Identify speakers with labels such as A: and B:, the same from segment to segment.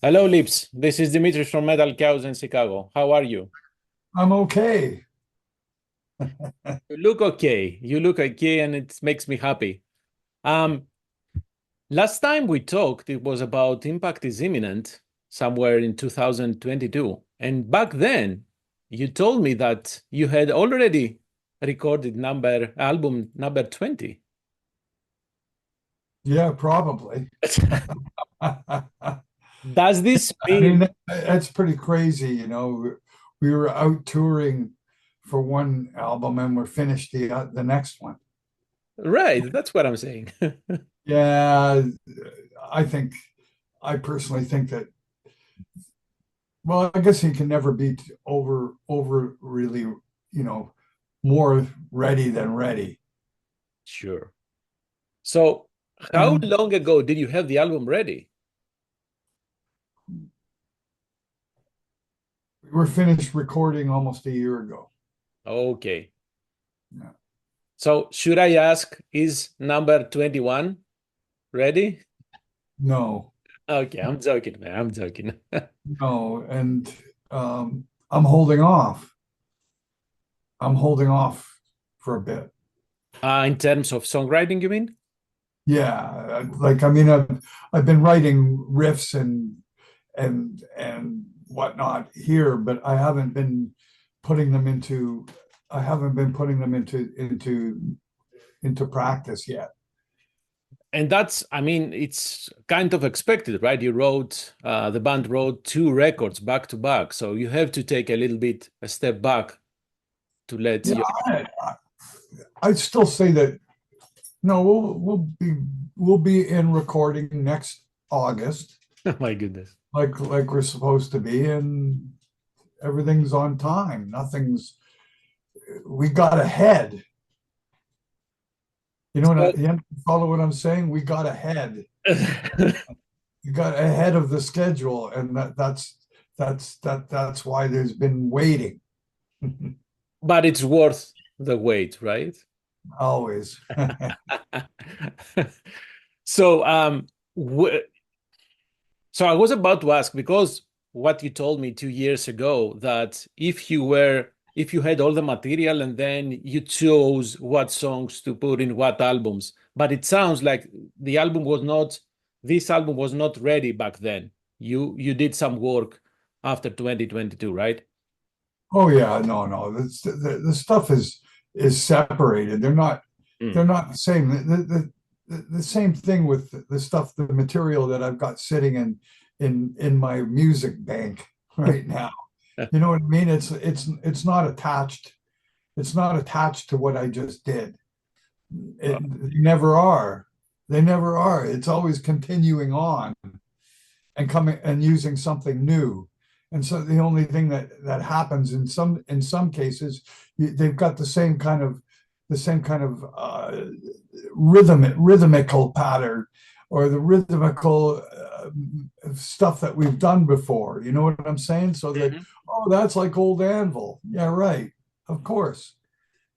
A: Hello, Lips. This is Dimitris from MetalKaoz in Chicago. How are you?
B: I'm okay.
A: You look okay. You look okay, and it makes me happy. Um, Last time we talked, it was about Impact is Imminent, somewhere in 2022. And back then, you told me that you had already recorded album number 20.
B: Yeah, probably. I
A: Does this
B: mean,
A: mean
B: that's pretty crazy. We were out touring for one album and we're finished the next one.
A: right? That's what I'm saying.
B: Yeah, I think I personally think that. Well, I guess you can never be over really, more ready than ready.
A: Sure. So, how
B: And
A: long ago did you have the album ready?
B: we were finished recording almost a year ago.
A: Okay.
B: Yeah.
A: So should I ask, is number 21 ready?
B: No,
A: Okay, I'm joking, man. I'm joking.
B: no, and I'm holding off. I'm holding off for a bit.
A: In terms of songwriting, you mean?
B: Yeah, like I mean, I've been writing riffs and whatnot here, but I haven't been putting them into I haven't been putting them into practice yet.
A: And that's, I mean, it's kind of expected, right? The band wrote two records back to back. So you have to take a little bit a step back to let
B: Yeah,
A: your,
B: I'd still say that no, we'll be in recording next August,
A: my goodness.
B: like we're supposed to be, and everything's on time. Nothing's we got ahead.
A: So,
B: You follow what I'm saying? We got ahead. We got ahead of the schedule, and that's why there's been waiting.
A: but it's worth the wait, right?
B: Always.
A: So, so I was about to ask because what you told me 2 years ago that if you had all the material and then you chose what songs to put in what albums, but it sounds like this album was not ready back then. You did some work after 2022, right?
B: Oh yeah, no. The stuff is separated. They're
A: Mm.
B: not the same. The same thing with the stuff, the material that I've got sitting in my music bank right now. You know what I mean? It's not attached. It's not attached to what I just did. They never are. They never are. It's always continuing on and coming and using something new. And so the only thing that happens in some cases, they've got the same kind of rhythmical pattern or the rhythmical stuff that we've done before. You know what I'm saying? So that,
A: Mhm.
B: oh, that's like old Anvil. Yeah, right. Of course.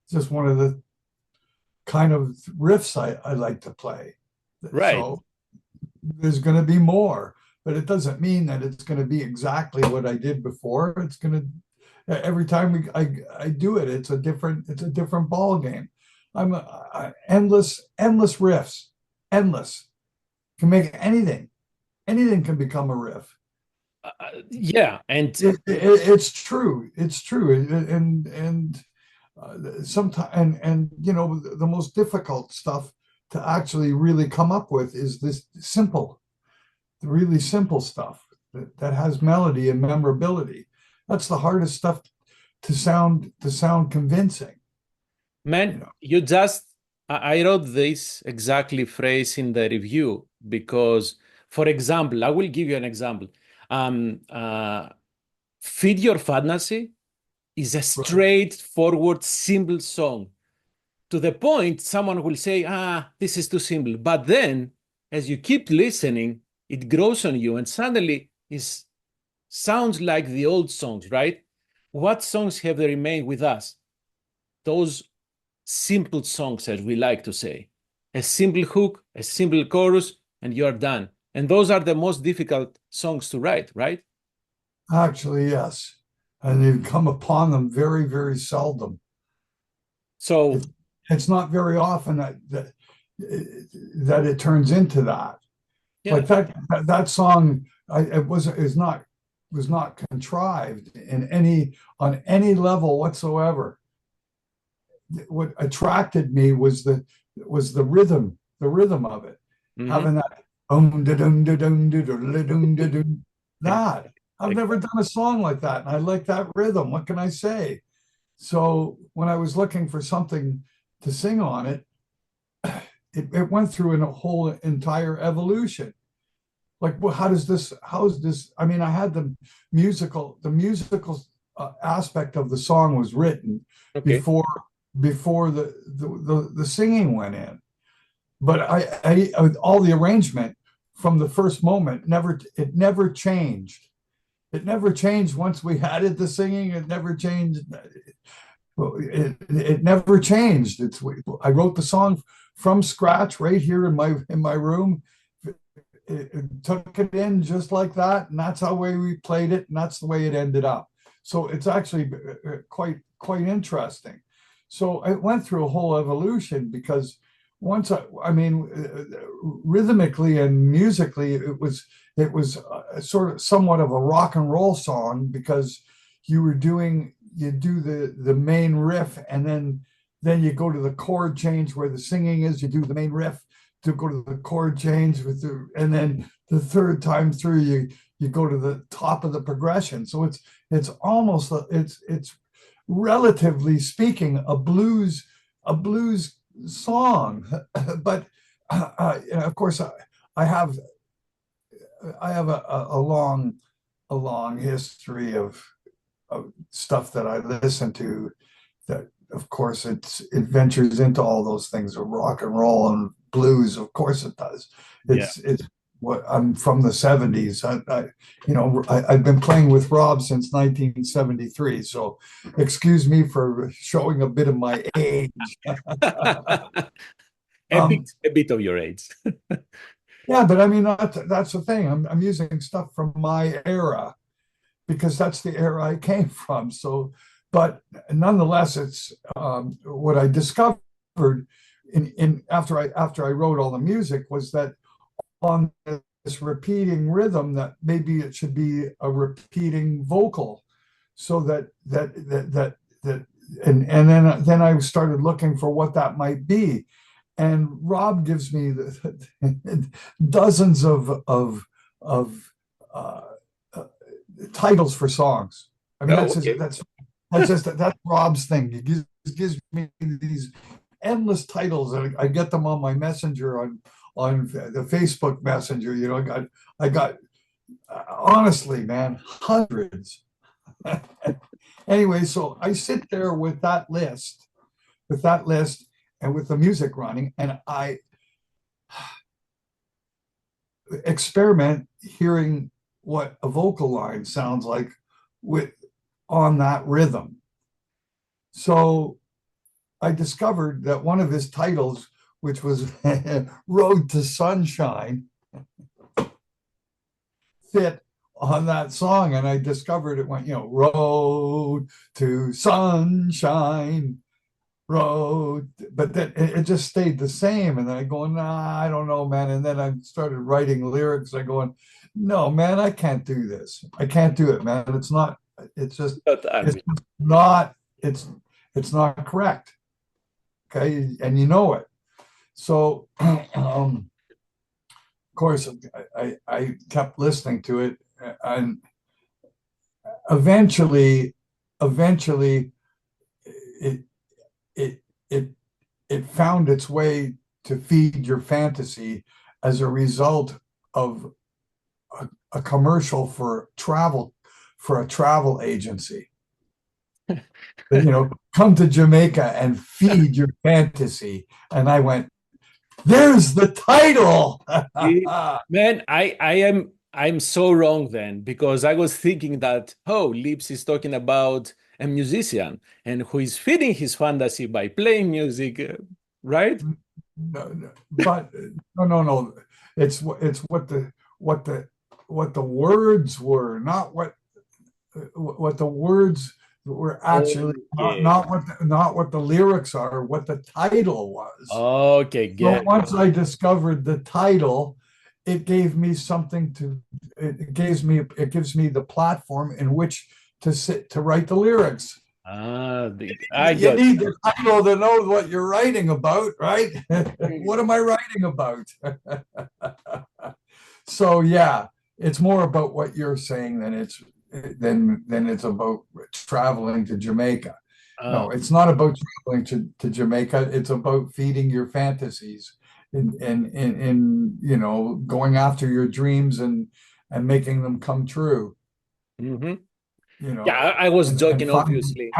B: It's just one of the kind of riffs I like to play.
A: Right.
B: So there's going to be more, but it doesn't mean that it's going to be exactly what I did before. It's going to every time I do it, it's a different ball game. Endless riffs, endless can make anything. Anything can become a riff.
A: Yeah, and
B: It's true. It's true. And sometimes and the most difficult stuff to actually really come up with is this simple, the really simple stuff that has melody and memorability. That's the hardest stuff to sound convincing, you
A: man,
B: know.
A: I wrote this exactly phrase in the review because, for example, I will give you an example. Um, uh, Feed Your Fantasy is a
B: Right.
A: straightforward, simple song. To the point, someone will say, this is too simple. But then, as you keep listening, it grows on you and suddenly it sounds like the old songs, right? What songs have remained with us? Those simple songs, as we like to say. A simple hook, a simple chorus, and you're done. And those are the most difficult songs to write, right?
B: Actually, yes. And you come upon them very, very seldom.
A: So
B: it's not very often that it turns into that.
A: yeah,
B: But that song, it was not contrived on any level whatsoever. What attracted me was the rhythm of it, having that that. I've never done a song like that, and I like that rhythm. What can I say? So when I was looking for something to sing on it, it went through a whole entire evolution. Like, well, how is this? I mean, I had the musical aspect of the song was written before the singing went in. But I all the arrangement from the first moment it never changed. It never changed once we added the singing. It never changed. It never changed. I wrote the song from scratch right here in my room. It took it in just like that, and that's how we played it, and that's the way it ended up. So it's actually quite interesting. So it went through a whole evolution because once I mean, rhythmically and musically, it was sort of somewhat of a rock and roll song because you do the main riff and then you go to the chord change where the singing is. You do the main riff to go to the chord change and then the third time through you go to the top of the progression. So it's almost it's relatively speaking a blues song, but of course I have a long history of stuff that I listen to that of course it ventures into all those things of rock and roll and blues. Of course it does. It's what I'm from the 70s. I've been playing with Rob since 1973. So excuse me for showing a bit of my age.
A: a bit of your age.
B: Yeah, but I mean that's the thing. I'm using stuff from my era because that's the era I came from. So, but nonetheless, it's what I discovered in after I wrote all the music was that on this repeating rhythm that maybe it should be a repeating vocal, so that and then I started looking for what that might be, and Rob gives me dozens of titles for songs. I mean, that's Rob's thing. He gives me these endless titles, and I get them on my messenger on the Facebook Messenger. I got honestly, man, hundreds. Anyway, so I sit there with that list, and with the music running, and I experiment hearing what a vocal line sounds like on that rhythm. So I discovered that one of his titles, which was Road to Sunshine, fit on that song. And I discovered it went, Road to Sunshine, Road. But then it just stayed the same. And then I go, nah, I don't know, man. And then I started writing lyrics. I going, no, man, I can't do this. I can't do it, man. It's not correct. Okay. And you know it. So, of course, I kept listening to it, and eventually it found its way to feed your fantasy as a result of a commercial for a travel agency. Come to Jamaica and feed your fantasy. And I went, there's the title.
A: Man, I'm so wrong then, because I was thinking that, Lips is talking about a musician and who is feeding his fantasy by playing music, right?
B: No, but no. It's what what the words were, not what the words were actually,
A: Okay.
B: not what the lyrics are, what the title was.
A: Okay,
B: So
A: get it.
B: once I discovered the title, it gave me something to, it gives me the platform in which to sit to write the lyrics.
A: I
B: You
A: got
B: need the title to know what you're writing about, right?
A: you.
B: What am I writing about? So yeah, it's more about what you're saying than it's about traveling to Jamaica.
A: Uh,
B: No, it's not about traveling to Jamaica. It's about feeding your fantasies and going after your dreams and making them come true,
A: mhm.
B: you
A: Yeah,
B: know,
A: I was
B: and
A: joking, obviously.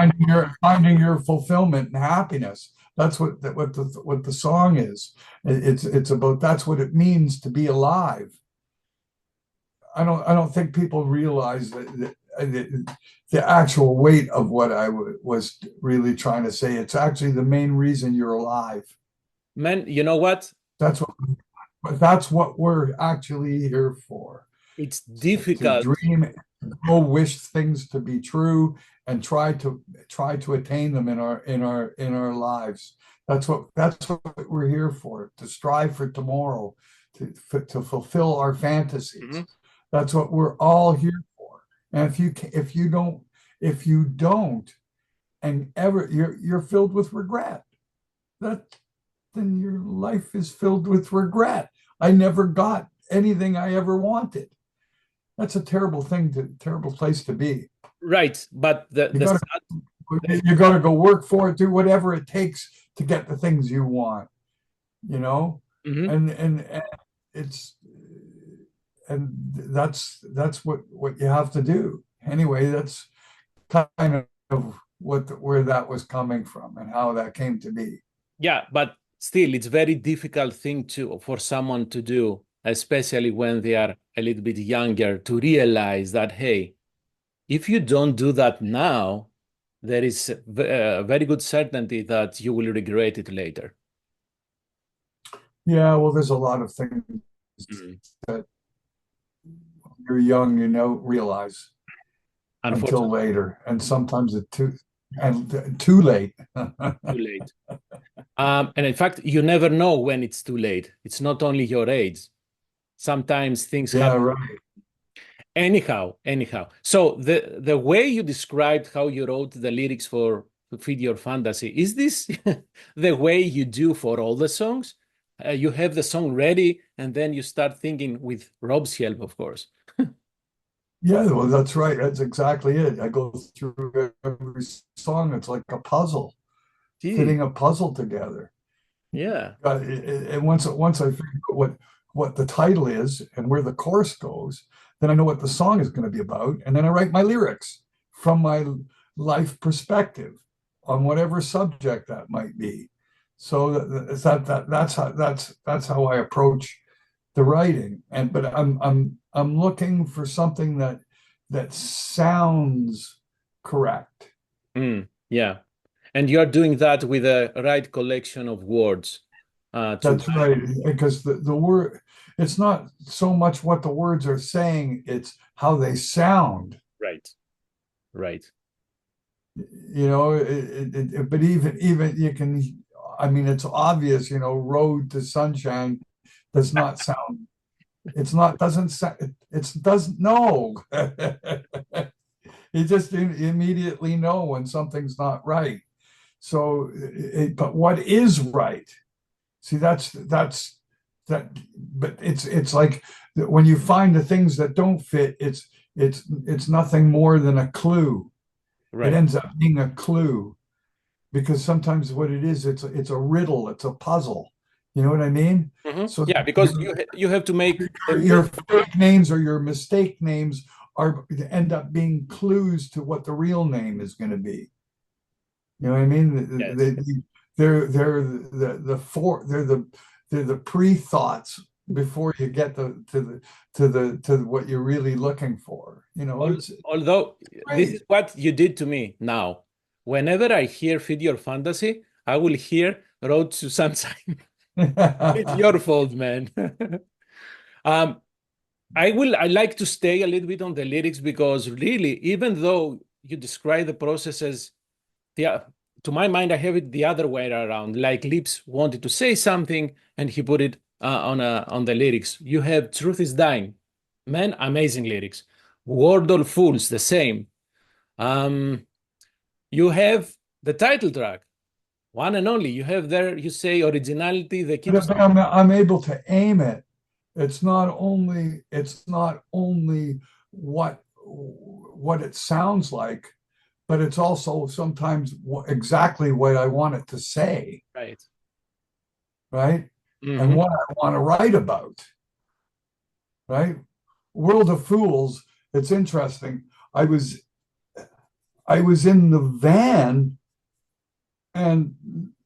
B: finding your fulfillment and happiness. That's what the song is. It's about that's what it means to be alive. I don't think people realize the actual weight of what I was really trying to say. It's actually the main reason you're alive.
A: Man, you know what?
B: That's what that's what we're actually here for.
A: It's
B: To
A: difficult.
B: dream, go wish things to be true, and try to attain them in our lives. That's what we're here for. To strive for tomorrow, to fulfill our fantasies.
A: Mhm.
B: That's what we're all here for. And if you don't, and ever you're filled with regret. That Then your life is filled with regret. I never got anything I ever wanted. That's a terrible place to be.
A: Right, but
B: You gotta you gotta go work for it, do whatever it takes to get the things you want, you know?
A: Mhm.
B: And it's and that's what you have to do. Anyway, that's kind of where that was coming from and how that came to be.
A: Yeah, but still, it's very difficult thing for someone to do, especially when they are a little bit younger, to realize that, hey, if you don't do that now, there is a very good certainty that you will regret it later.
B: Yeah, well, there's a lot of things
A: Mm.
B: that you're young, realize until
A: Unfortunately,
B: later, and sometimes too late.
A: too late. And in fact, you never know when it's too late. It's not only your age. Sometimes things
B: Yeah,
A: happen.
B: right.
A: Anyhow. So the way you described how you wrote the lyrics for Feed Your Fantasy, is this the way you do for all the songs? You have the song ready, and then you start thinking with Rob's help, of course.
B: Yeah, well, that's right. That's exactly it. I go through every song. It's like a puzzle,
A: Gee,
B: fitting a puzzle together.
A: yeah.
B: And once I figure out what the title is and where the chorus goes, then I know what the song is going to be about, and then I write my lyrics from my life perspective on whatever subject that might be. So that's how I approach the writing. But I'm looking for something that sounds correct.
A: Yeah. And you're doing that with the right collection of words to
B: That's right, because the word, it's not so much what the words are saying, it's how they sound.
A: right, right.
B: But even you can, I mean, it's obvious, road to sunshine does not sound, it's not, doesn't sound, it doesn't know. You just immediately know when something's not right. So, but what is right? See, that. But it's like when you find the things that don't fit, it's nothing more than a clue. It
A: Right.
B: ends up being a clue because sometimes what it is, it's a riddle, it's a puzzle. You know what I mean?
A: Mhm.
B: So
A: Yeah, because you have to make the
B: your
A: music.
B: fake names or your mistake names are end up being clues to what the real name is going to be. You know what I mean?
A: Yes.
B: They're the pre-thoughts before you get to what you're really looking for. It's
A: Although this is
B: great.
A: what you did to me now. Whenever I hear Feed Your Fantasy, I will hear Road to Sunshine. It's your fault, man. um, I like to stay a little bit on the lyrics because really, even though you describe the process as the to my mind, I have it the other way around. Like Lips wanted to say something and he put it on the lyrics. You have Truth is Dying. Man, amazing lyrics. Word All Fools, the same. Um, you have the title track, one and only. You have there, you say originality, the key to
B: But I'm able to aim it. It's not only what it sounds like, but it's also sometimes exactly what I want it to say,
A: right.
B: right? And
A: Mhm.
B: what I want to write about, right? World of Fools, it's interesting. I was in the van, and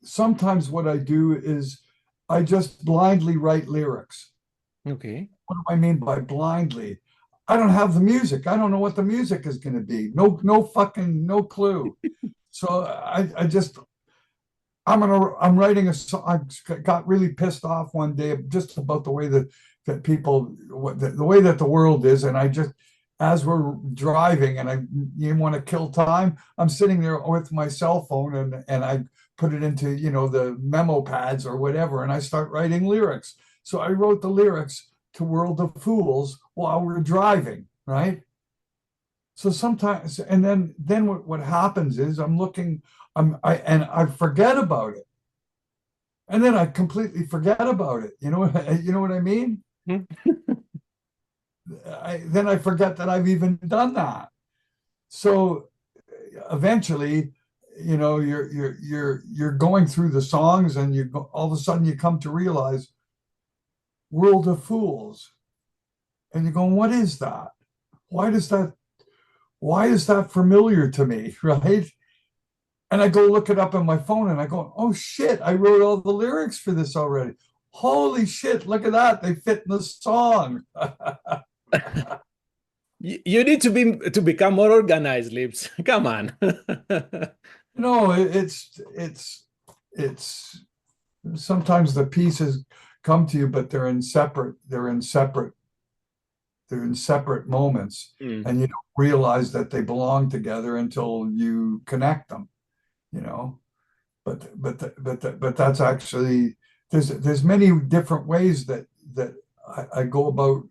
B: sometimes what I do is I just blindly write lyrics.
A: Okay.
B: What do I mean by blindly? I don't have the music. I don't know what the music is going to be. No clue. So I just I'm writing a song. I got really pissed off one day just about the way that people the way that the world is, and I just as we're driving and you want to kill time, I'm sitting there with my cell phone and I put it into the memo pads or whatever, and I start writing lyrics. So I wrote the lyrics to World of Fools while we're driving, right? So sometimes, and then what happens is I'm looking, I forget about it, and then I completely forget about it. You know what I mean?
A: Mhm.
B: Then I forget that I've even done that. So eventually, you're going through the songs, and all of a sudden you come to realize World of Fools, and you're going, what is that? Why does that? Why is that familiar to me, right? And I go look it up on my phone and I go, oh shit, I wrote all the lyrics for this already. Holy shit, look at that. They fit in the song.
A: You need to become more organized, Lips. Come on.
B: No, it's sometimes the pieces come to you, but they're in separate moments.
A: Mm.
B: And you don't realize that they belong together until you connect them, you know. But that's actually there's many different ways that I go about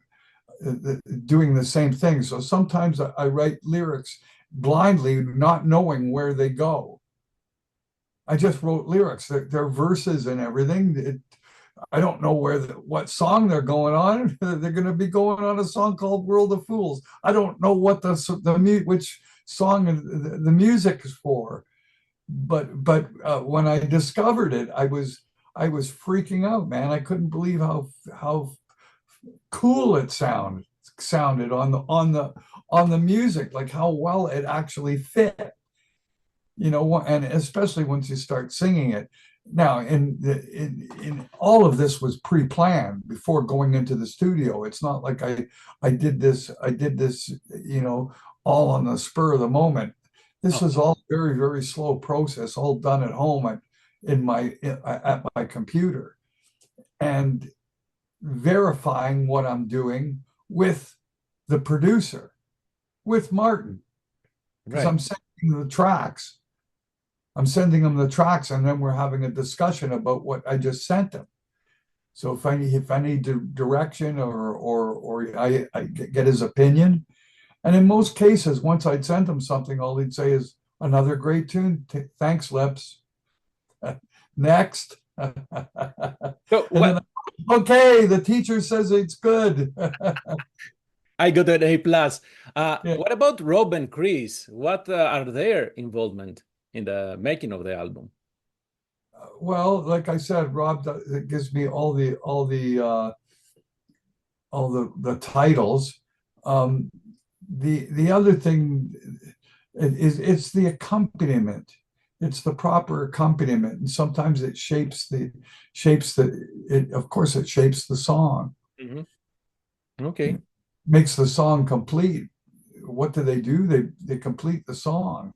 B: doing the same thing. So sometimes I write lyrics blindly, not knowing where they go. I just wrote lyrics. They're verses and everything. I don't know what song they're going on. They're going to be going on a song called "World of Fools." I don't know what which song the music is for. But when I discovered it, I was freaking out, man. I couldn't believe how cool it sounded on the music, like how well it actually fit, and especially once you start singing it. Now, in all of this was pre-planned before going into the studio. It's not like I did this, all on the spur of the moment. This was
A: Okay.
B: all very, very slow process, all done at home at my computer, and verifying what I'm doing with the producer, with Martin, because
A: Right.
B: I'm sending him the tracks, and then we're having a discussion about what I just sent him. So if I need direction or I get his opinion, and in most cases, once I'd send him something, all he'd say is another great tune. Thanks, Lips. Next.
A: So
B: And then,
A: what
B: okay, the teacher says it's good.
A: I got an A+.
B: Yeah.
A: What about Rob and Chris? What are their involvement in the making of the album?
B: Well, like I said, Rob gives me all the titles. Um, the other thing is it's the accompaniment. It's the proper accompaniment, and sometimes it of course it shapes the song,
A: Mhm. Okay.
B: makes the song complete. What do? They complete the song.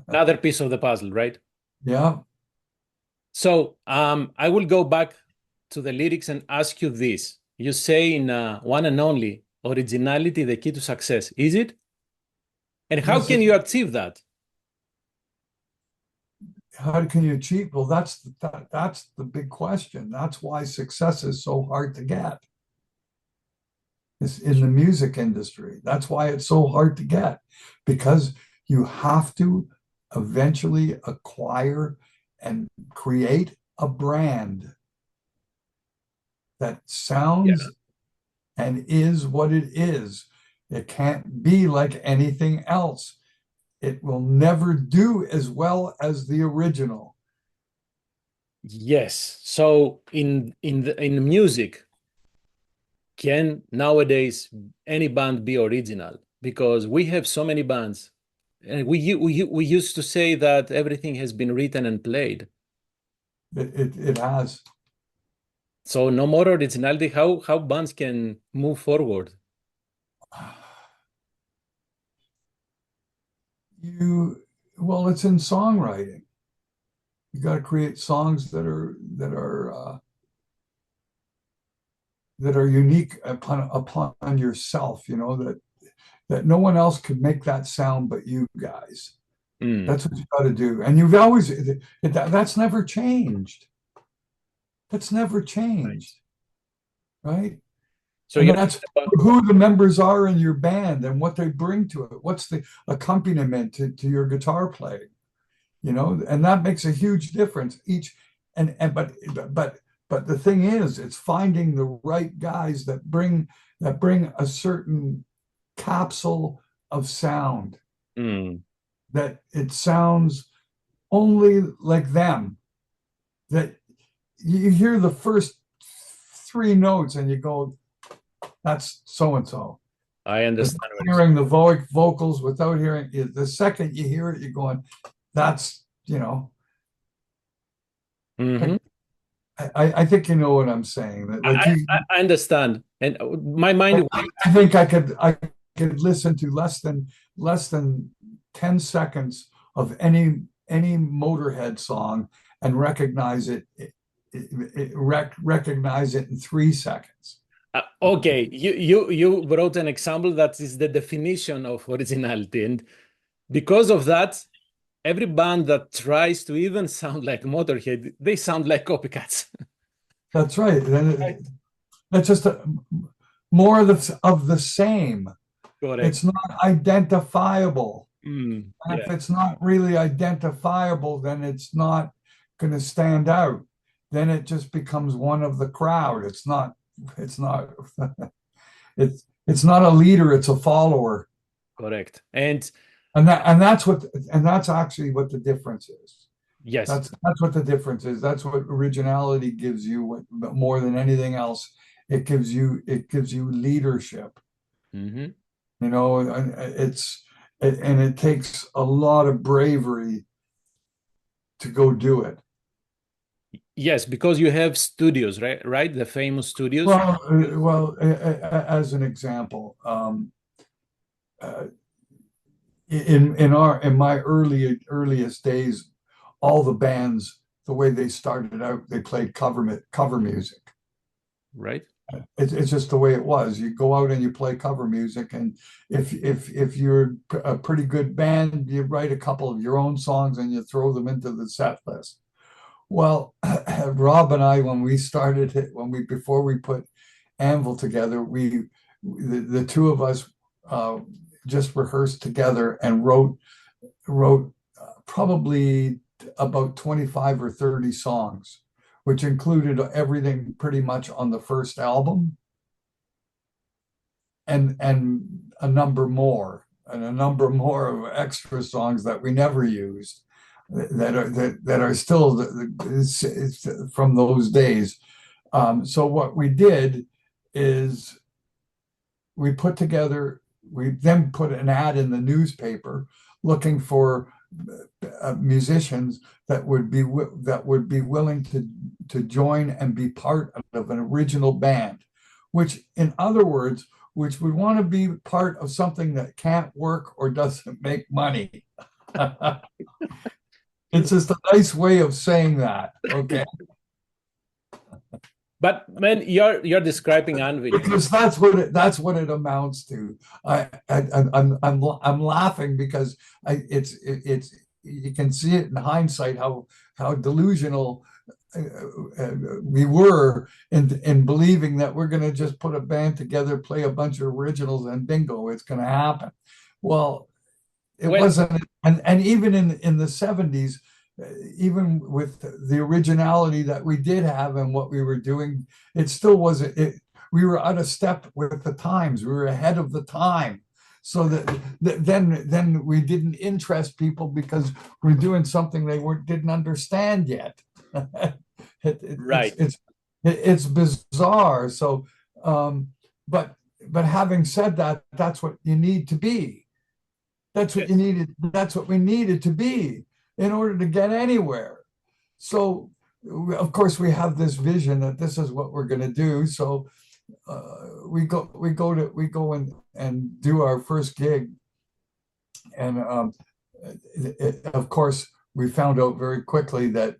A: Another piece of the puzzle, right?
B: Yeah.
A: So I will go back to the lyrics and ask you this. you say in One and Only, originality the key to success. Is it? And how
B: Yes,
A: can you achieve that?
B: how can you achieve? Well, that's the big question. That's why success is so hard to get. It's in the music industry. That's why it's so hard to get, because you have to eventually acquire and create a brand that
A: Yeah.
B: sounds and is what it is. It can't be like anything else. It will never do as well as the original.
A: Yes. So in music, can nowadays any band be original? Because we have so many bands, and we used to say that everything has been written and played.
B: It has.
A: So no more originality. How bands can move forward?
B: You, well, it's in songwriting. You got to create songs that are unique upon yourself. You know that no one else could make that sound but you guys.
A: Mm,
B: That's what you got to do, and you've always that's never changed. That's never changed,
A: nice.
B: right?
A: So
B: And
A: you're
B: that's
A: about,
B: who the members are in your band and what they bring to it. What's the accompaniment to your guitar playing? You know, and that makes a huge difference. And but the thing is, it's finding the right guys that bring a certain capsule of sound
A: mm,
B: that it sounds only like them. That you hear the first three notes and you go, that's so and so.
A: I understand
B: Without
A: what you're
B: hearing the vocals, without hearing it, the second you hear it, you're going, that's, you know,
A: saying.
B: like
A: Hmm.
B: I think you know what I'm saying. That like
A: I understand, and my mind.
B: I think I could listen to less than 10 seconds of any Motorhead song and recognize it in 3 seconds.
A: Okay, you brought an example that is the definition of originality, and because of that, every band that tries to even sound like Motorhead, they sound like copycats.
B: That's right.
A: Right.
B: That's just more of the same.
A: Correct.
B: It's not identifiable.
A: Mm,
B: And
A: yeah,
B: if it's not really identifiable, then it's not going to stand out. Then it just becomes one of the crowd. It's not, it's not a leader, it's a follower.
A: correct. And
B: And that's actually what the difference is.
A: yes.
B: That's what the difference is. That's what originality gives you, but more than anything else, it gives you leadership.
A: Hmm.
B: You know, and and it takes a lot of bravery to go do it.
A: Yes, because you have studios, right? Right, the famous studios.
B: As an example, uh, in my earliest days, all the bands, the way they started out, they played cover music.
A: Right?
B: It's just the way it was. You go out and you play cover music, and if you're a pretty good band, you write a couple of your own songs and you throw them into the set list. Well, Rob and I, when we started it, before we put Anvil together, the two of us uh, just rehearsed together and wrote probably about 25 or 30 songs, which included everything pretty much on the first album and a number more of extra songs that we never used that are still from those days. So what we did is we then put an ad in the newspaper looking for musicians that would be willing to join and be part of an original band, which in other words, which would want to be part of something that can't work or doesn't make money. It's just a nice way of saying that. Okay.
A: But man, you're describing Anvil.
B: because that's what it amounts to. I'm laughing because it's you can see it in hindsight how delusional we were in believing that we're going to just put a band together, play a bunch of originals, and bingo, it's going to happen. Well, it
A: When
B: wasn't, and even in the 70s, even with the originality that we did have and what we were doing, it still wasn't we were out of step with the times. We were ahead of the time. So then we didn't interest people because we're doing something they didn't understand yet.
A: right.
B: It's bizarre. So but having said that, that's what you need to be. That's what you
A: Yes.
B: needed. That's what we needed to be in order to get anywhere. So, of course, we have this vision that this is what we're going to do. So, we go and do our first gig, and of course, we found out very quickly that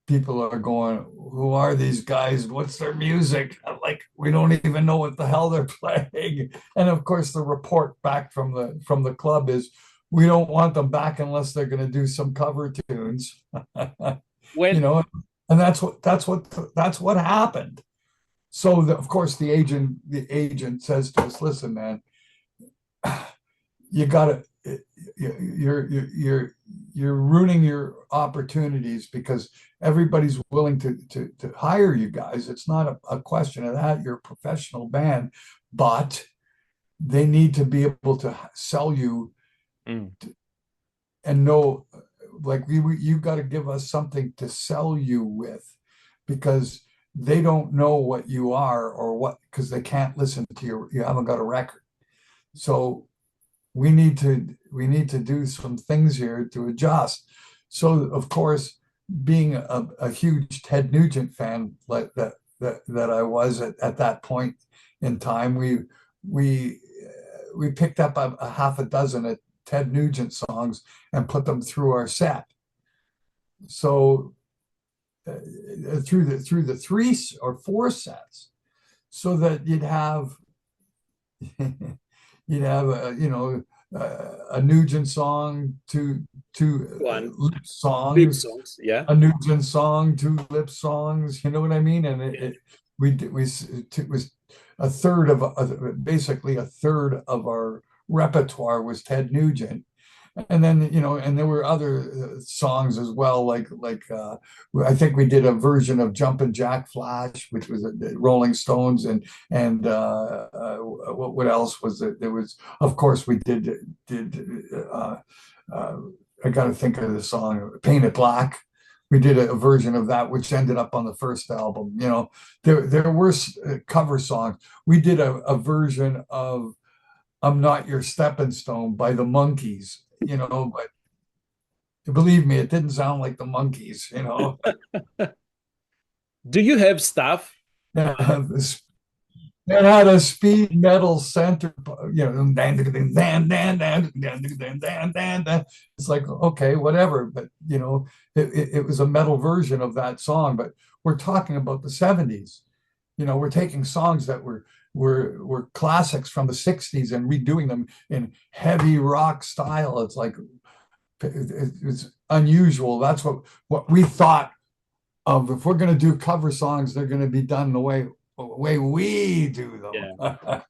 B: people are going, "Who are these guys? What's their music?" I'm like, we don't even know what the hell they're playing. And of course, the report back from the club is, we don't want them back unless they're going to do some cover tunes. you
A: When
B: know, and that's what happened. So of course, the agent says to us, "Listen, man, you gotta you're ruining your opportunities because everybody's willing to hire you guys. It's not a question of that. You're a professional band, but they need to be able to sell you
A: mm,
B: and know, like, you got to give us something to sell you with, because they don't know what you are, or what, because they can't listen to you haven't got a record. So we need to do some things here to adjust." So of course, being a huge Ted Nugent fan, like that I was at that point in time, we we picked up a half a dozen of Ted Nugent songs and put them through our set. So through the 3 or 4 sets, so that you'd have a Nugent song, two
A: one
B: lip
A: flip
B: songs,
A: songs, yeah.
B: a Nugent song, 2 lip songs. You know what I mean? And
A: Yeah.
B: it was a third basically a third of our repertoire was Ted Nugent. And then, and there were other songs as well, I think we did a version of Jumpin' Jack Flash, which was the Rolling Stones, and what else was it? There was, of course, we did uh, uh, I got to think of the song "Paint It Black." We did a version of that, which ended up on the first album. There were cover songs. We did a version of "I'm Not Your Stepping Stone" by the Monkees, but believe me, it didn't sound like the Monkees.
A: Do you have stuff?
B: It had a speed metal center, it's like, okay, whatever, but it was a metal version of that song. But we're talking about the 70s. We're taking songs that were classics from the 60s and redoing them in heavy rock style. It's like, it's unusual. That's what we thought of. If we're going to do cover songs, they're going to be done the way we do
A: Yeah.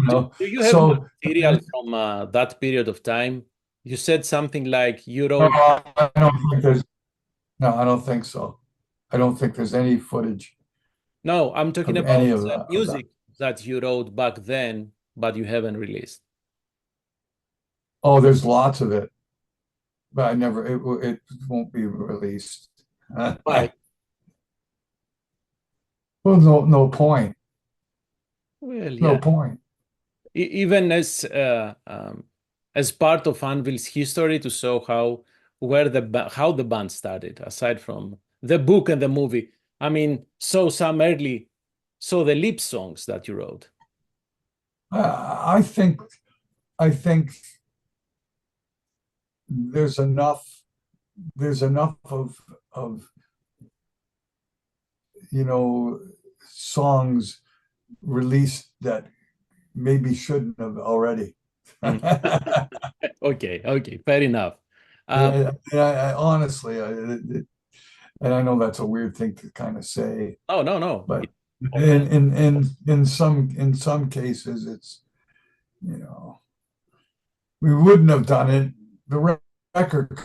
B: them.
A: Do you have
B: So
A: material from that period of time? You said something like you
B: no,
A: wrote.
B: I don't think there's no, I don't think so. I don't think there's any footage
A: No, I'm talking
B: of
A: about
B: any of that.
A: music that you wrote back then, but you haven't released.
B: Oh, there's lots of it, but it won't be released.
A: Why?
B: Well, no point.
A: Well,
B: No
A: yeah.
B: point.
A: Even as part of Anvil's history to show how the band started, aside from the book and the movie. I mean, so the lip songs that you wrote.
B: I think there's enough of songs released that maybe shouldn't have already.
A: Mm. Okay, fair enough.
B: Honestly, and I know that's a weird thing to kind of say,
A: Oh, no.
B: but
A: Open.
B: in some cases, it's you know we wouldn't have done it. The record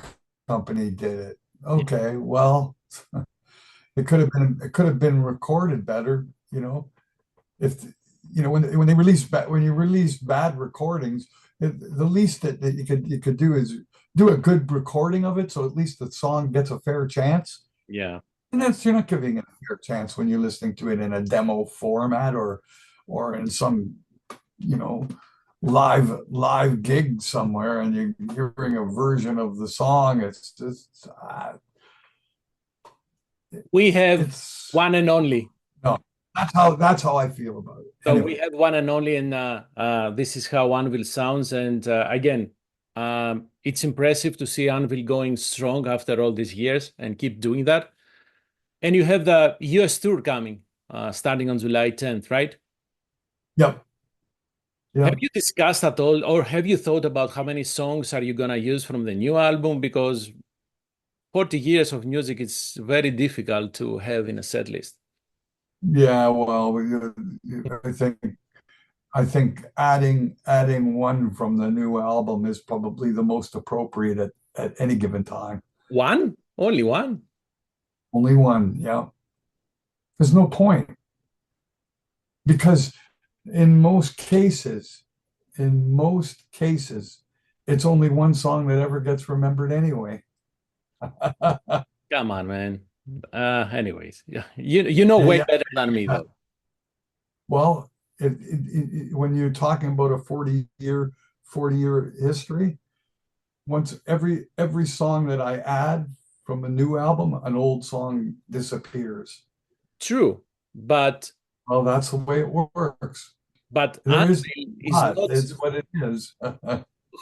B: company did it. Okay, well, it could have been recorded better. If when they release when you release bad recordings, the least that you could do is do a good recording of it, so at least the song gets a fair chance.
A: Yeah.
B: And that's you're not giving it a fair chance when you're listening to it in a demo format or in some you know live gig somewhere and you're hearing a version of the song. It's just
A: We have
B: it's
A: one and only.
B: no. That's how I feel about it.
A: So we
B: Anyway,
A: have one and only, and this is how Anvil sounds. And again, it's impressive to see Anvil going strong after all these years and keep doing that. And you have the US tour coming, starting on July 10th, right?
B: yep,
A: Have
B: yep.
A: you discussed at all, or have you thought about how many songs are you gonna use from the new album? Because 40 years of music is very difficult to have in a set list.
B: Yeah, well, I think adding one from the new album is probably the most appropriate at any given time.
A: One? Only one?
B: Only one, yeah. There's no point because in most cases, in most cases, it's only one song that ever gets remembered anyway.
A: Come on, man. Anyways, yeah, you know
B: Yeah,
A: way
B: yeah.
A: better than me though.
B: Well, when you're talking about a 40-year history, once every song that I add from a new album, an old song disappears.
A: True, but
B: Well, that's the way it works. There is
A: Anvil is
B: but
A: not.
B: it's what it is.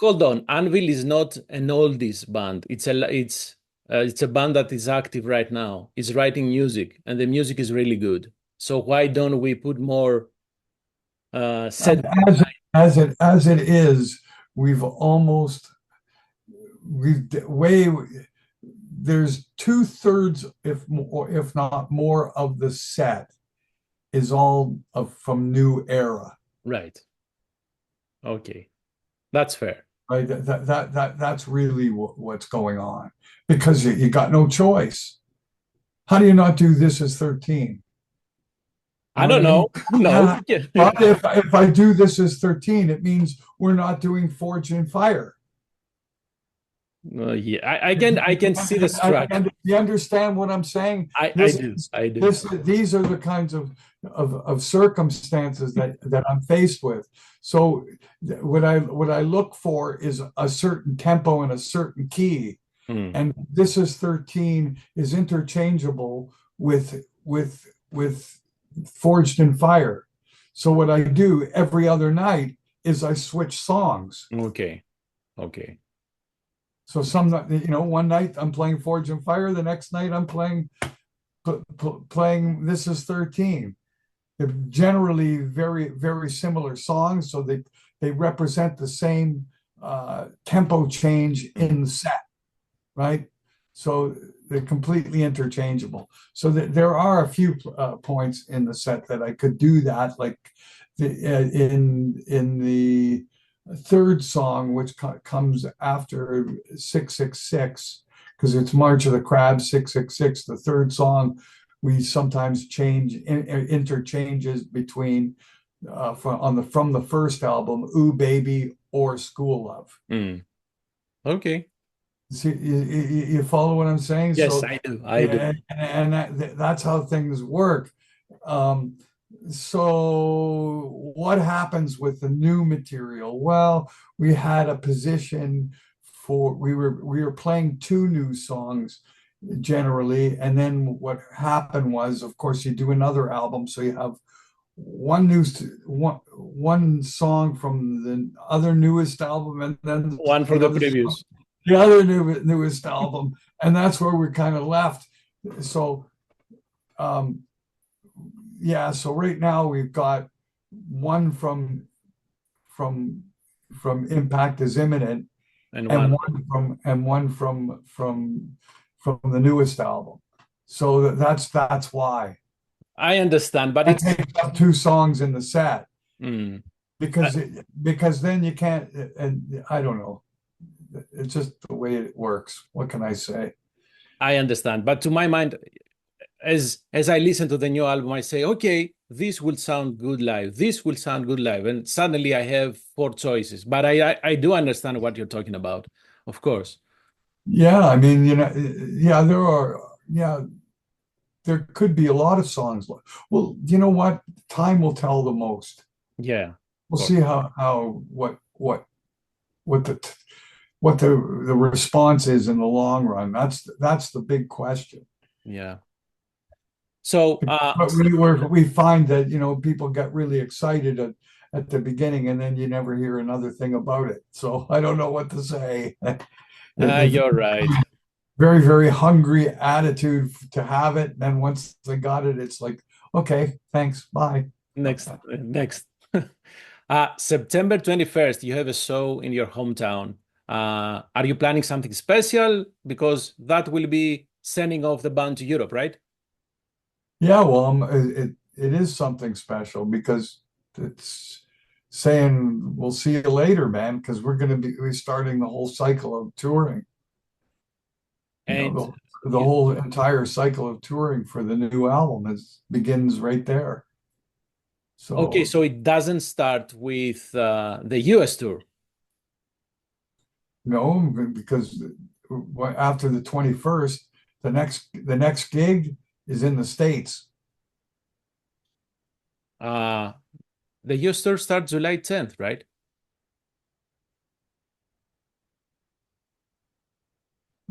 A: Hold on, Anvil is not an oldies band. It's a band that is active right now. It's writing music, and the music is really good. So why don't we put more set?
B: And as it is, we've almost we've way there's 2/3, if not more, of the set is all from new era.
A: Right. Okay, that's fair.
B: Right? That's really what's going on because you got no choice. How do you not do This Is 13? You
A: I
B: know what
A: don't
B: I mean?
A: know. No.
B: Yeah. But if I do This Is 13, it means we're not doing Forge and Fire.
A: Yeah, I can see the struggle.
B: You understand what I'm saying?
A: I do. I do.
B: These are the kinds of circumstances that I'm faced with. So what I look for is a certain tempo and a certain key.
A: Hmm.
B: And This Is 13 is interchangeable with Forged in Fire. So what I do every other night is I switch songs.
A: Okay. Okay.
B: So one night I'm playing Forge and Fire, the next night I'm playing This Is 13. They're generally very, very similar songs, so they represent the same tempo change in the set, right? So they're completely interchangeable. So there are a few points in the set that I could do that, like in the third song, which comes after 666, because it's March of the Crab 666. The third song, we sometimes interchanges between from the first album, Ooh Baby or School Love.
A: Mm. Okay.
B: See, you follow what I'm saying?
A: Yes,
B: So,
A: I do. I do.
B: and that's how things work. So what happens with the new material? Well, we had a position we were playing two new songs generally, and then what happened was, of course, you do another album, so you have one song from the other newest album, and then
A: One for the previous.
B: the other newest album, and that's where we're kind of left. So yeah, so right now we've got one from from Impact is Imminent,
A: And
B: and
A: one.
B: one from the newest album. So that's why
A: I understand, but
B: I
A: it's
B: take up two songs in the set
A: mm,
B: because then you can't, and I don't know. It's just the way it works. What can I say?
A: I understand. But to my mind, as I listen to the new album, I say, okay, this will sound good live. This will sound good live. And suddenly I have four choices. But I do understand what you're talking about, of course.
B: Yeah, I mean, yeah, yeah, there could be a lot of songs. Well, you know what? Time will tell the most.
A: Yeah, of
B: We'll
A: course.
B: see how what the what the response is in the long run. That's the big question.
A: Yeah. So
B: But we find that people get really excited at the beginning, and then you never hear another thing about it. So I don't know what to say. If
A: you're right.
B: very, very hungry attitude to have it, then once they got it, it's like, okay, thanks, bye.
A: Next. September 21st, you have a show in your hometown. Are you planning something special? Because that will be sending off the band to Europe, right?
B: Yeah, well, it is something special because it's saying we'll see you later, man, because we're going to be starting the whole cycle of touring.
A: And
B: The whole entire cycle of touring for the new album begins right there.
A: okay,
B: So
A: so it doesn't start with the US tour.
B: no, because after the 21st, the next gig is in the States.
A: Uh, the US tour starts July 10th, right?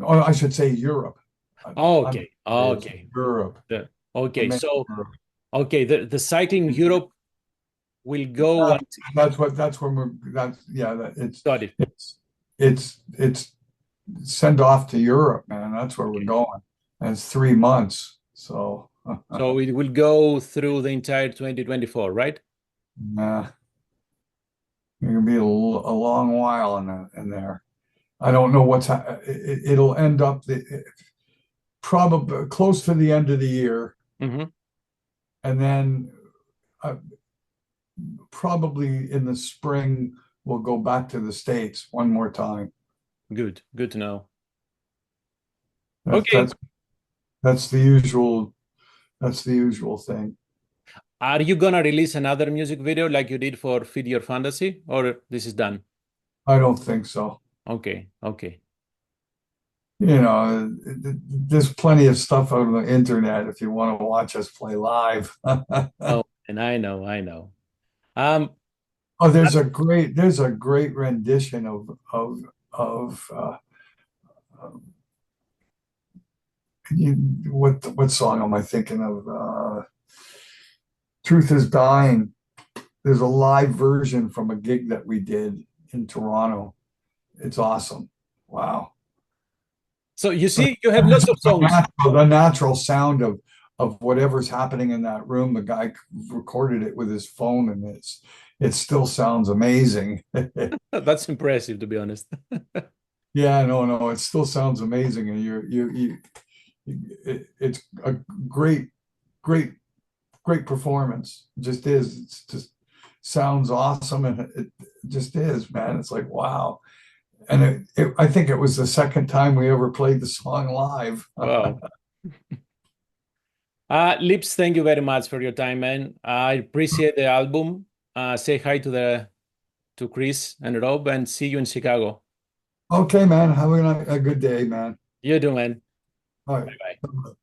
B: Or I should say Europe. I'm
A: Okay,
B: it's
A: okay.
B: Europe. I
A: Okay,
B: meant
A: so
B: Europe.
A: okay, the cycle in Europe will go
B: Yeah,
A: until,
B: that's when that's yeah,
A: got it.
B: it's send off to Europe, man. That's where we're
A: Okay.
B: going. And it's 3 months. So
A: So it will go through the entire 2024, right?
B: nah, you're gonna be a long while in there. I don't know it'll end up probably close to the end of the year,
A: Hmm.
B: and then uh, probably in the spring we'll go back to the States one more time.
A: Good to know.
B: That's
A: Okay.
B: that's that's the usual that's the usual thing.
A: Are you gonna release another music video like you did for Feed Your Fantasy, or this is done?
B: I don't think so.
A: Okay, okay.
B: There's plenty of stuff on the internet if you want to watch us play live.
A: Oh, and I know. Um,
B: Oh, there's a great rendition of um, what song am I thinking of? Truth is Dying. There's a live version from a gig that we did in Toronto. It's awesome. Wow.
A: so you see, you have lots of songs.
B: The natural sound of whatever's happening in that room. The guy recorded it with his phone, and it still sounds amazing.
A: That's impressive, to be honest.
B: Yeah, no, it still sounds amazing, and it's a great, great, great performance. It just is. It's just sounds awesome, and it just is, man. It's like wow. And I think it was the second time we ever played the song live.
A: Wow. Lips, thank you very much for your time, man. I appreciate the album. Say hi to Chris and Rob, and see you in Chicago.
B: Okay, man. Have a good day, man.
A: You do, man.
B: All
A: Bye bye.
B: right.